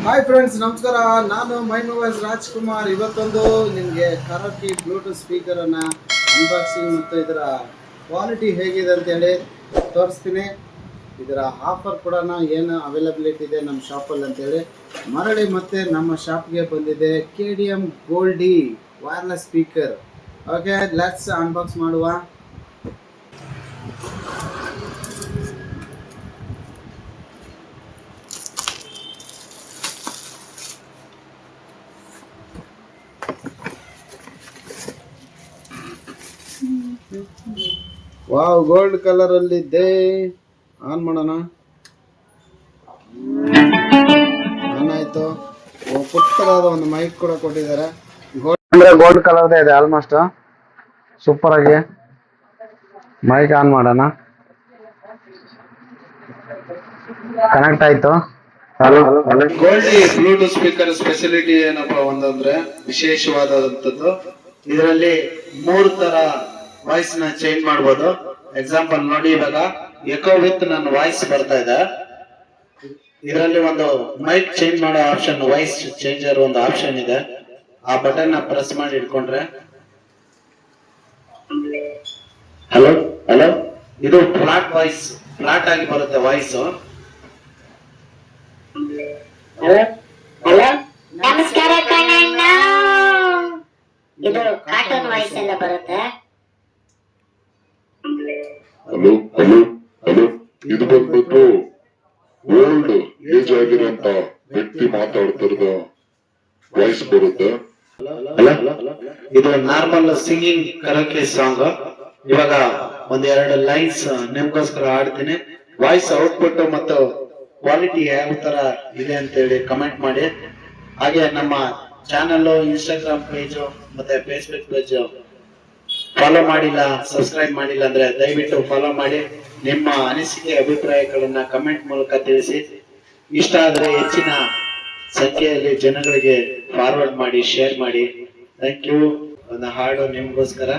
Hi friends, ನಮಸ್ಕಾರ. ನಾನು ಮೈ mobiles Rajkumar. ಇವತ್ತೊಂದು ನಿಮಗೆ ಕರಾಕಿ ಬ್ಲೂಟೂತ್ ಸ್ಪೀಕರನ್ನು ಅನ್ಬಾಕ್ಸಿಂಗ್ ಮತ್ತು ಇದರ ಕ್ವಾಲಿಟಿ ಹೇಗಿದೆ ಅಂತೇಳಿ ತೋರಿಸ್ತೀನಿ. ಇದರ ಆಫರ್ ಕೂಡ ಏನು ಅವೈಲಬಿಲಿಟಿ ಇದೆ ನಮ್ಮ ಶಾಪಲ್ಲಿ ಅಂತೇಳಿ ಮರಳಿ ಮತ್ತೆ ನಮ್ಮ ಶಾಪ್ಗೆ ಬಂದಿದೆ KDM Goldie wireless speaker. Okay, let's unbox ಮಾಡುವ. ವಾವ್, ಗೋಲ್ಡ್ ಕಲರ್ ಅಲ್ಲಿ ಇದೆ. ಆನ್ ಮಾಡೋಣ. ಆನ್ ಆಯ್ತು. ಪುಟ್ಟದಾದ ಒಂದು ಮೈಕ್ ಕೂಡ ಕೊಟ್ಟಿದ್ದಾರೆ. ಗೋಲ್ಡ್ ಕಲರ್ ಇದೆ ಆಲ್ಮೋಸ್ಟ್. ಸೂಪರ್ ಆಗಿ ಮೈಕ್ ಆನ್ ಮಾಡೋಣ. ಕನೆಕ್ಟ್ ಆಯ್ತು. ಗೋಲ್ಡಿ ಬ್ಲೂಟೂತ್ ಸ್ಪೀಕರ್ ಸ್ಪೆಷಾಲಿಟಿ ಏನಪ್ಪಾ ಒಂದಂದ್ರೆ ವಿಶೇಷವಾದಂತದ್ದು. ಇದರಲ್ಲಿ 3 ತರ ವಾಯ್ಸ್ ನ ಚೇಂಜ್ ಮಾಡಬಹುದು. ಎಕ್ಸಾಂಪಲ್ ನೋಡಿ, ಇವಾಗ ಎಕೋ ವಿತ್ ನನ್ನ ವಾಯ್ಸ್ ಬರ್ತಾ ಇದೆ. ಇದರಲ್ಲಿ ಒಂದು ಮೈಕ್ ಚೇಂಜ್ ಮಾಡೋ ಆಪ್ಷನ್, ವಾಯ್ಸ್ ಚೇಂಜರ್ ಒಂದು ಆಪ್ಷನ್ ಇದೆ. ಆ ಬಟನ್ ನ ಪ್ರೆಸ್ ಮಾಡಿ ಇಟ್ಕೊಂಡ್ರೆ ಹಲೋ ಹಲೋ ಇದು ಫ್ಲಾಟ್ ವಾಯ್ಸ್, ಫ್ಲಾಟ್ ಆಗಿ ಬರುತ್ತೆ ವಾಯ್ಸ್. ನಮಸ್ಕಾರ ಕಣ್ಣಣ್ಣ. ಇದು ಕಾರ್ಟೂನ್ ವಾಯ್ಸ್ ಎಲ್ಲ ಬರುತ್ತೆ. ಹಲೋ ಹಲೋ ಹಲೋ ಇದು ಬಂದ್ಬಿಟ್ಟು ಓಲ್ಡ್ ಏಜ್ ಆಗಿರೋಂತ ವ್ಯಕ್ತಿ ಮಾತಾಡ್ತಿರೋದ ವಾಯ್ಸ್ ಬರುತ್ತೆ. ಇದು ನಾರ್ಮಲ್ ಸಿಂಗಿಂಗ್ ಕರಾಕಿ ಸಾಂಗ್. ಇವಾಗ ಒಂದೆರಡು ಲೈನ್ಸ್ ನಿಮ್ಗೋಸ್ಕರ ಹಾಡ್ತೀನಿ. ವಾಯ್ಸ್ ಔಟ್ಪುಟ್ ಮತ್ತು ಕ್ವಾಲಿಟಿ ಯಾವ ತರ ಇದೆ ಅಂತೇಳಿ ಕಮೆಂಟ್ ಮಾಡಿ. ಹಾಗೆ ನಮ್ಮ ಚಾನಲ್, ಇನ್ಸ್ಟಾಗ್ರಾಮ್ ಪೇಜ್ ಮತ್ತೆ ಫೇಸ್ಬುಕ್ ಪೇಜ್ ಫಾಲೋ ಮಾಡಿಲ್ಲ, ಸಬ್ಸ್ಕ್ರೈಬ್ ಮಾಡಿಲ್ಲ ಅಂದ್ರೆ ದಯವಿಟ್ಟು ಫಾಲೋ ಮಾಡಿ. ನಿಮ್ಮ ಅನಿಸಿಕೆ ಅಭಿಪ್ರಾಯಗಳನ್ನ ಕಮೆಂಟ್ ಮೂಲಕ ತಿಳಿಸಿ. ಇಷ್ಟ ಆದ್ರೆ ಹೆಚ್ಚಿನ ಸಂಖ್ಯೆಯಲ್ಲಿ ಜನಗಳಿಗೆ ಫಾರ್ವರ್ಡ್ ಮಾಡಿ, ಶೇರ್ ಮಾಡಿ. Thank you. ಒಂದು ಹಾಡು ನಿಮ್ಗೋಸ್ಕರ.